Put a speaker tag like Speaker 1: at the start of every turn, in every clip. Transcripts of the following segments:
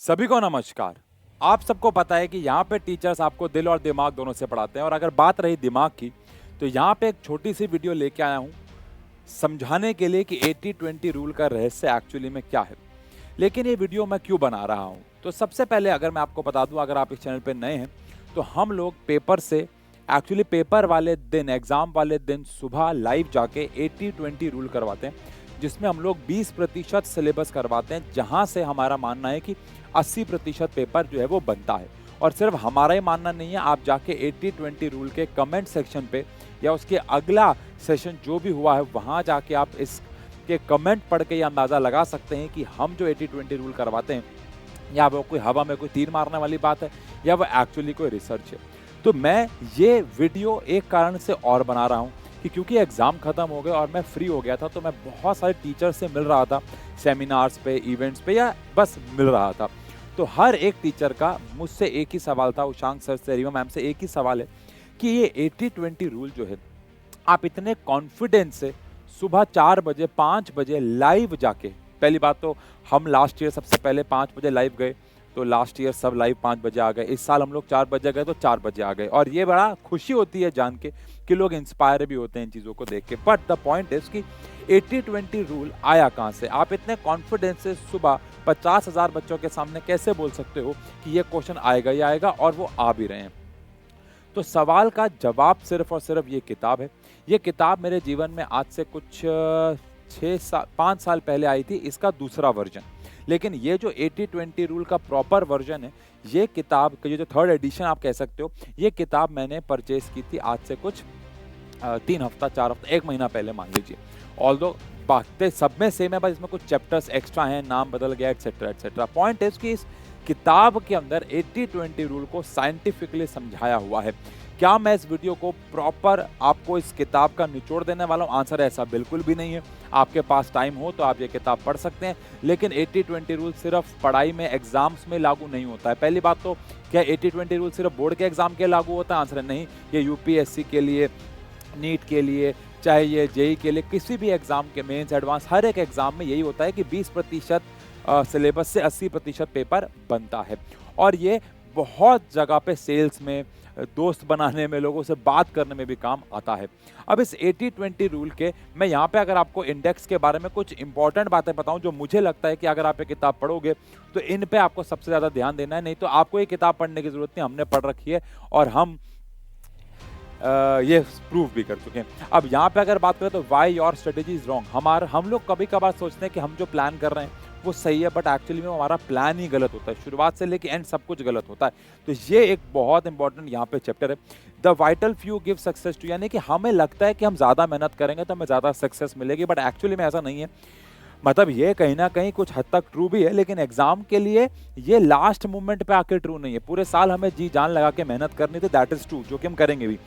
Speaker 1: सभी को नमस्कार। आप सबको पता है कि यहाँ पे टीचर्स आपको दिल और दिमाग दोनों से पढ़ाते हैं और अगर बात रही दिमाग की, तो यहाँ पे एक छोटी सी वीडियो लेके आया हूँ समझाने के लिए कि 80-20 रूल का रहस्य एक्चुअली में क्या है। लेकिन ये वीडियो मैं क्यों बना रहा हूँ? तो सबसे पहले अगर मैं आपको बता दूँ, अगर आप इस चैनल पे नए हैं, तो हम लोग पेपर से एक्चुअली पेपर वाले दिन, एग्ज़ाम वाले दिन सुबह लाइव जाके 80-20 रूल करवाते हैं, जिसमें हम लोग 20% सिलेबस करवाते हैं, जहाँ से हमारा मानना है कि 80% पेपर जो है वो बनता है। और सिर्फ हमारा ही मानना नहीं है, आप जाके 80-20 रूल के कमेंट सेक्शन पे या उसके अगला सेशन जो भी हुआ है, वहाँ जाके आप इसके कमेंट पढ़ के ये अंदाज़ा लगा सकते हैं कि हम जो 80-20 रूल करवाते हैं, या वो कोई हवा में कोई तीर मारने वाली बात है या वो एक्चुअली कोई रिसर्च है। तो मैं ये वीडियो एक कारण से और बना रहा हूँ कि क्योंकि एग्ज़ाम ख़त्म हो गए और मैं फ्री हो गया था, तो मैं बहुत सारे टीचर से मिल रहा था, सेमिनार्स पे, इवेंट्स पे या बस मिल रहा था। तो हर एक टीचर का मुझसे एक ही सवाल था, उशांक सर से, रीमा मैम से एक ही सवाल है कि ये 80-20 रूल जो है, आप इतने कॉन्फिडेंस से सुबह 4 बजे, 5 बजे लाइव जाके, पहली बात तो हम लास्ट ईयर सबसे पहले 5 बजे लाइव गए, तो लास्ट ईयर सब लाइव 5 बजे आ गए। इस साल हम लोग 4 बजे गए तो 4 बजे आ गए और ये बड़ा खुशी होती है जान के कि लोग इंस्पायर भी होते हैं इन चीज़ों को देख के। बट द पॉइंट इज़ कि 80-20 रूल आया कहाँ से? आप इतने कॉन्फिडेंस से सुबह 50,000 बच्चों के सामने कैसे बोल सकते हो कि ये क्वेश्चन आएगा ही आएगा और वो आ भी रहे हैं? तो सवाल का जवाब सिर्फ और सिर्फ ये किताब है। ये किताब मेरे जीवन में आज से कुछ 5 साल पहले आई थी, इसका दूसरा वर्जन। लेकिन ये जो 80-20 रूल का प्रॉपर वर्जन है, ये किताब का ये जो 3rd एडिशन आप कह सकते हो, ये किताब मैंने परचेज़ की थी आज से कुछ 3 हफ्ता, 4 हफ्ता, 1 महीना पहले मान लीजिए। ऑल्दो बातें सब में सेम है, बस इसमें कुछ चैप्टर्स एक्स्ट्रा हैं, नाम बदल गया एटसेट्रा, एटसेट्रा। पॉइंट इज़ कि इस किताब के अंदर 80-20 रूल को साइंटिफिकली समझाया हुआ है। क्या मैं इस वीडियो को प्रॉपर आपको इस किताब का निचोड़ देने वाला हूँ? आंसर है ऐसा बिल्कुल भी नहीं है। आपके पास टाइम हो तो आप ये किताब पढ़ सकते हैं, लेकिन 80-20 रूल सिर्फ पढ़ाई में, एग्ज़ाम्स में लागू नहीं होता है। पहली बात तो क्या 80-20 रूल सिर्फ बोर्ड के एग्ज़ाम के लागू होता है? आंसर है नहीं। ये यूपीएससी के लिए, नीट के लिए, चाहे ये जेईई के लिए, किसी भी एग्ज़ाम के मेंस, एडवांस, हर एक एग्ज़ाम में यही होता है कि 20% सिलेबस से 80% पेपर बनता है। और ये बहुत जगह पे सेल्स में, दोस्त बनाने में, लोगों से बात करने में भी काम आता है। अब इस 80-20 रूल के मैं यहाँ पे अगर आपको इंडेक्स के बारे में कुछ इंपॉर्टेंट बातें बताऊँ, जो मुझे लगता है कि अगर आप ये किताब पढ़ोगे तो इन पे आपको सबसे ज़्यादा ध्यान देना है, नहीं तो आपको ये किताब पढ़ने की ज़रूरत नहीं, हमने पढ़ रखी है और हम ये प्रूव भी कर चुके हैं। अब यहाँ पे अगर बात करें तो why your strategy is wrong. हम लोग कभी-कभार सोचते हैं कि हम जो प्लान कर रहे हैं वो सही है, बट एक्चुअली में हमारा प्लान ही गलत होता है। शुरुआत से लेके एंड सब कुछ गलत होता है। तो ये एक बहुत इंपॉर्टेंट यहाँ पे चैप्टर है। The vital few give success to, यानी कि हमें लगता है कि हम ज़्यादा मेहनत करेंगे तो हमें ज़्यादा सक्सेस मिलेगी, बट एक्चुअली में ऐसा नहीं है। मतलब ये कहीं न कहीं कुछ हद तक ट्रू भी है, लेकिन एग्ज़ाम के लिए ये लास्ट मोमेंट पे आके ट्रू नहीं है। पूरे साल हमें जी जान लगा के मेहनत करनी थी, दैट इज़ ट्रू, जो कि हम करेंगे भी।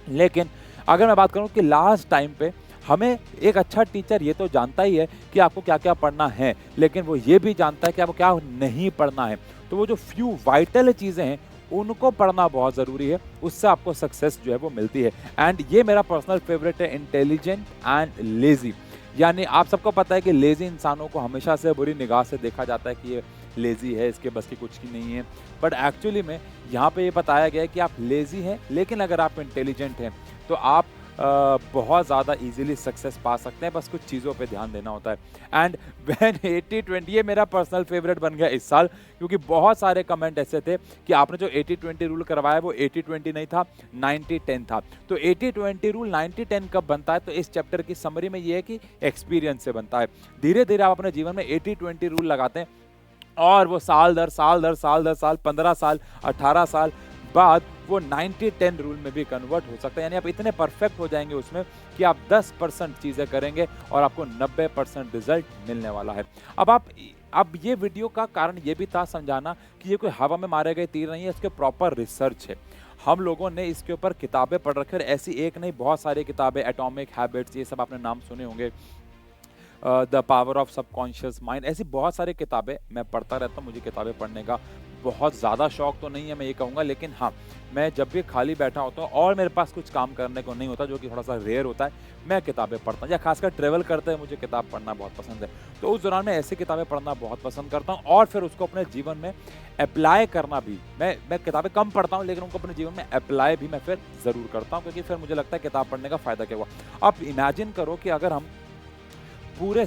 Speaker 1: लेकिन अगर मैं बात करूँ कि लास्ट टाइम पे हमें एक अच्छा टीचर ये तो जानता ही है कि आपको क्या-क्या पढ़ना है, लेकिन वो ये भी जानता है कि आपको क्या नहीं पढ़ना है। तो वो जो फ्यू वाइटल चीज़ें हैं, उनको पढ़ना बहुत ज़रूरी है, उससे आपको सक्सेस जो है वो मिलती है। एंड ये मेरा पर्सनल फेवरेट है, इंटेलिजेंट एंड लेज़ी। यानी आप सबको पता है कि लेज़ी इंसानों को हमेशा से बुरी निगाह से देखा जाता है कि ये लेज़ी है, इसके बस की कुछ की नहीं है। बट एक्चुअली में यहाँ पे ये बताया गया है कि आप लेज़ी हैं, लेकिन अगर आप इंटेलिजेंट हैं तो आप बहुत ज़्यादा ईज़िली सक्सेस पा सकते हैं, बस कुछ चीज़ों पे ध्यान देना होता है। एंड व्हेन 80-20, ये मेरा पर्सनल फेवरेट बन गया इस साल, क्योंकि बहुत सारे कमेंट ऐसे थे कि आपने जो 80-20 रूल करवाया वो 80-20 नहीं था, 90-10 था। तो 80-20 रूल 90-10 कब बनता है? तो इस चैप्टर की समरी में ये है कि एक्सपीरियंस से बनता है। धीरे-धीरे आप अपने जीवन में 80-20 रूल लगाते हैं और वो साल दर साल दर साल दर साल, 15 साल, 18 साल बाद वो 90-10 रूल में भी कन्वर्ट हो सकता है। यानी आप इतने परफेक्ट हो जाएंगे उसमें कि आप 10% चीज़ें करेंगे और आपको 90% रिजल्ट मिलने वाला है। अब ये वीडियो का कारण ये भी था समझाना कि ये कोई हवा में मारे गए तीर नहीं है, इसके प्रॉपर रिसर्च है। हम लोगों ने इसके ऊपर किताबें पढ़ रखी है और ऐसी एक नहीं, बहुत सारी किताबें, एटॉमिक हैबिट्स, ये सब आपने नाम सुने होंगे, the power of subconscious mind, ऐसी बहुत सारी किताबें मैं पढ़ता रहता हूँ, मुझे किताबें पढ़ने का बहुत ज़्यादा शौक तो नहीं है मैं ये कहूँगा, लेकिन हाँ, मैं जब भी खाली बैठा होता हूँ और मेरे पास कुछ काम करने को नहीं होता, जो कि थोड़ा-सा रेयर होता है, मैं किताबें पढ़ता हूँ या खासकर ट्रैवल करते हुए मुझे किताब पढ़ना बहुत पसंद है। तो उस दौरान मैं ऐसी किताबें पढ़ना बहुत पसंद करता हूँ और फिर उसको अपने जीवन में अप्लाई करना भी। मैं किताबें कम पढ़ता हूँ, लेकिन उनको अपने जीवन में अप्लाई भी मैं फिर ज़रूर करता हूँ, क्योंकि फिर मुझे लगता है किताब पढ़ने का फ़ायदा क्या हुआ। आप इमेजिन करो कि अगर हम पूरे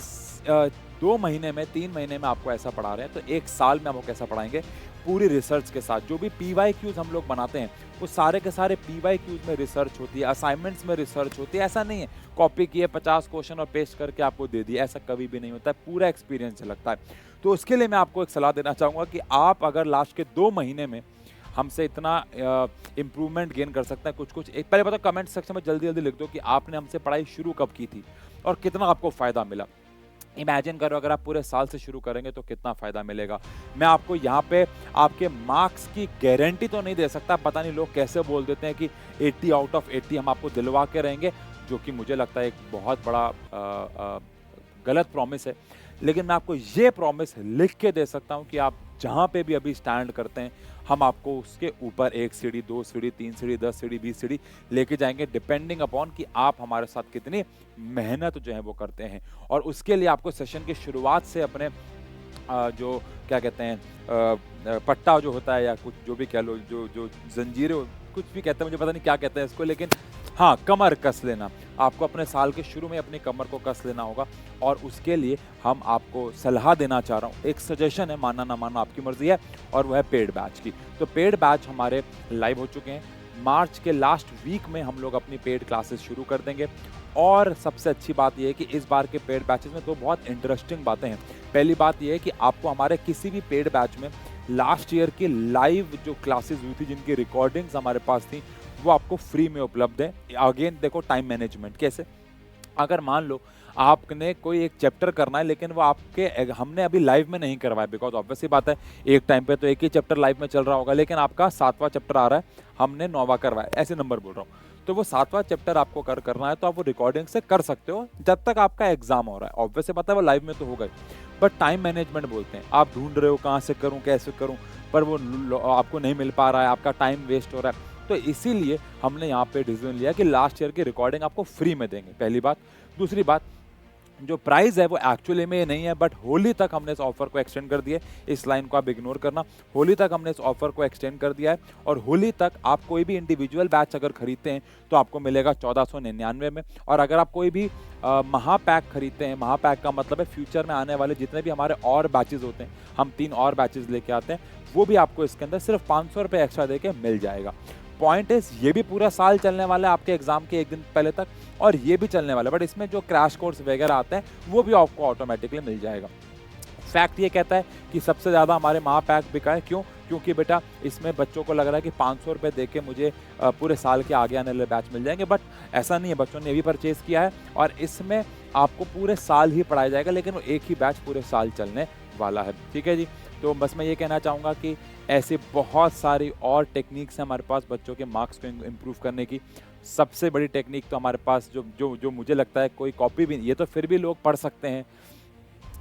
Speaker 1: 2 महीने में, 3 महीने में आपको ऐसा पढ़ा रहे हैं, तो 1 साल में आपको कैसा पढ़ाएँगे? पूरी रिसर्च के साथ। जो भी पीवाईक्यूज़ हम लोग बनाते हैं, वो सारे के सारे पीवाईक्यूज़ में रिसर्च होती है, असाइनमेंट्स में रिसर्च होती है। ऐसा नहीं है, कॉपी किए 50 क्वेश्चन और पेस्ट करके आपको दे दिए, ऐसा कभी भी नहीं होता है, पूरा एक्सपीरियंस झलकता है। तो उसके लिए मैं आपको एक सलाह देना चाहूँगा कि आप अगर लास्ट के 2 महीने में हमसे इतना इम्प्रूवमेंट गेन कर सकते हैं कुछ-कुछ, एक पहले बताओ कमेंट सेक्शन में जल्दी-जल्दी लिख दो कि आपने हमसे पढ़ाई शुरू कब की थी और कितना आपको फ़ायदा मिला। इमेजिन करो अगर आप पूरे साल से शुरू करेंगे तो कितना फ़ायदा मिलेगा। मैं आपको यहाँ पे आपके मार्क्स की गारंटी तो नहीं दे सकता, पता नहीं लोग कैसे बोल देते हैं कि 80 आउट ऑफ 80 हम आपको दिलवा के रहेंगे, जो कि मुझे लगता है एक बहुत बड़ा गलत प्रॉमिस है। लेकिन मैं आपको ये प्रॉमिस लिख के दे सकता हूँ कि आप जहाँ पे भी अभी स्टैंड करते हैं, हम आपको उसके ऊपर 1 सीढ़ी, 2 सीढ़ी, 3 सीढ़ी, 10 सीढ़ी, 20 सीढ़ी लेके जाएँगे, डिपेंडिंग अपॉन कि आप हमारे साथ कितनी मेहनत जो है वो करते हैं। और उसके लिए आपको सेशन की शुरुआत से अपने जो क्या कहते हैं पट्टा जो होता है या कुछ जो भी कह लो, जो ज़ंजीरें कुछ भी कहते हैं, मुझे पता नहीं क्या कहते हैं इसको, लेकिन हाँ, कमर कस लेना। आपको अपने साल के शुरू में अपनी कमर को कस लेना होगा और उसके लिए हम आपको सलाह देना चाह रहा हूँ। एक सजेशन है, मानना ना मानना आपकी मर्ज़ी है, और वो है पेड बैच की। तो पेड बैच हमारे लाइव हो चुके हैं। मार्च के लास्ट वीक में हम लोग अपनी पेड क्लासेस शुरू कर देंगे और सबसे अच्छी बात ये है कि इस बार के पेड बैचेस में 2 बहुत इंटरेस्टिंग बातें हैं। पहली बात ये है कि आपको हमारे किसी भी पेड बैच में लास्ट ईयर की लाइव जो क्लासेस हुई थी, जिनकी रिकॉर्डिंग्स हमारे पास थी, वो आपको फ्री में उपलब्ध है। अगेन देखो टाइम मैनेजमेंट कैसे? अगर मान लो आपने कोई एक चैप्टर करना है, लेकिन वो आपके हमने अभी लाइव में नहीं करवाया, बिकॉज़ ऑब्वियस सी बात है, एक टाइम पे तो एक ही चैप्टर लाइव में चल रहा होगा, लेकिन आपका 7वां चैप्टर आ रहा है, हमने 9वां करवाया, ऐसे नंबर बोल रहा हूँ। तो वो 7वां चैप्टर आपको करना है, तो आप वो रिकॉर्डिंग से कर सकते हो जब तक आपका एग्ज़ाम हो रहा है। ऑब्वियस सी बात है, वो लाइव में तो होगा ही, बट टाइम मैनेजमेंट बोलते हैं। आप ढूँढ रहे हो कहाँ से करूँ, कैसे करूँ, पर वो आपको नहीं मिल पा रहा है, आपका टाइम वेस्ट हो रहा है। तो इसीलिए हमने यहाँ पे डिसीजन लिया कि लास्ट ईयर की रिकॉर्डिंग आपको फ्री में देंगे, पहली बात। दूसरी बात, जो प्राइस है वो एक्चुअली में ये नहीं है, बट होली तक हमने इस ऑफर को एक्सटेंड कर दिया है। इस लाइन को आप इग्नोर करना, होली तक हमने इस ऑफर को एक्सटेंड कर दिया है और होली तक आप कोई भी इंडिविजुअल बैच अगर खरीदते हैं तो आपको मिलेगा 1499 में। और अगर आप कोई भी महापैक खरीदते हैं, महापैक का मतलब है फ्यूचर में आने वाले जितने भी हमारे और बैचेज होते हैं, हम 3 और बैचेज लेके आते हैं, वो भी आपको इसके अंदर सिर्फ 500 रुपये एक्स्ट्रा दे के मिल जाएगा। पॉइंट इज़ ये भी पूरा साल चलने वाला है आपके एग्जाम के 1 दिन पहले तक, और ये भी चलने वाला है, बट इसमें जो क्रैश कोर्स वगैरह आते हैं वो भी आपको ऑटोमेटिकली मिल जाएगा। फैक्ट ये कहता है कि सबसे ज़्यादा हमारे महापैक बिका है, क्यों? क्योंकि बेटा इसमें बच्चों को लग रहा है कि 500 रुपये दे के मुझे पूरे साल के आगे आने वाले बैच मिल जाएंगे, बट ऐसा नहीं है। बच्चों ने ये भी परचेज़ किया है और इसमें आपको पूरे साल ही पढ़ाया जाएगा, लेकिन वो एक ही बैच पूरे साल चलने वाला है। ठीक है जी? तो बस मैं ये कहना चाहूँगा कि ऐसे बहुत सारी और टेक्निक्स हैं हमारे पास बच्चों के मार्क्स को इम्प्रूव करने की। सबसे बड़ी टेक्निक तो हमारे पास जो मुझे लगता है कोई कॉपी भी, ये तो फिर भी लोग पढ़ सकते हैं,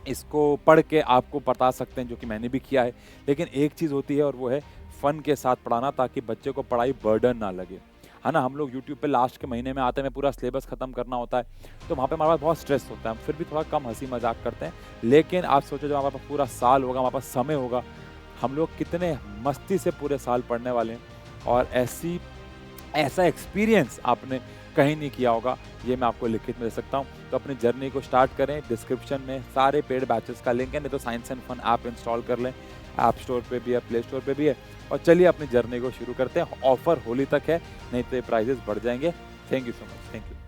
Speaker 1: इसको पढ़ के आपको बता सकते हैं, जो कि मैंने भी किया है। लेकिन एक चीज़ होती है और वो है फ़न के साथ पढ़ाना, ताकि बच्चे को पढ़ाई बर्डन ना लगे, है ना? हम लोग यूट्यूब पे लास्ट के महीने में आते हैं, हमें पूरा सिलेबस ख़त्म करना होता है, तो वहाँ पे हमारे पास बहुत स्ट्रेस होता है, हम फिर भी थोड़ा कम हँसी मज़ाक करते हैं। लेकिन आप सोचो जब हमारे पास पूरा साल होगा, हमारे पास समय होगा, हम लोग कितने मस्ती से पूरे साल पढ़ने वाले हैं, और ऐसा एक्सपीरियंस आपने कहीं नहीं किया होगा, ये मैं आपको लिखित में दे सकता हूँ। तो अपनी जर्नी को स्टार्ट करें, डिस्क्रिप्शन में सारे पेड बैचेस का लिंक है, नहीं तो science and fun app install कर लें, ऐप स्टोर पे भी है, प्ले स्टोर पे भी है, और चलिए अपनी जर्नी को शुरू करते हैं। ऑफर होली तक है, नहीं तो ये प्राइजेस बढ़ जाएंगे। Thank you so much, thank you.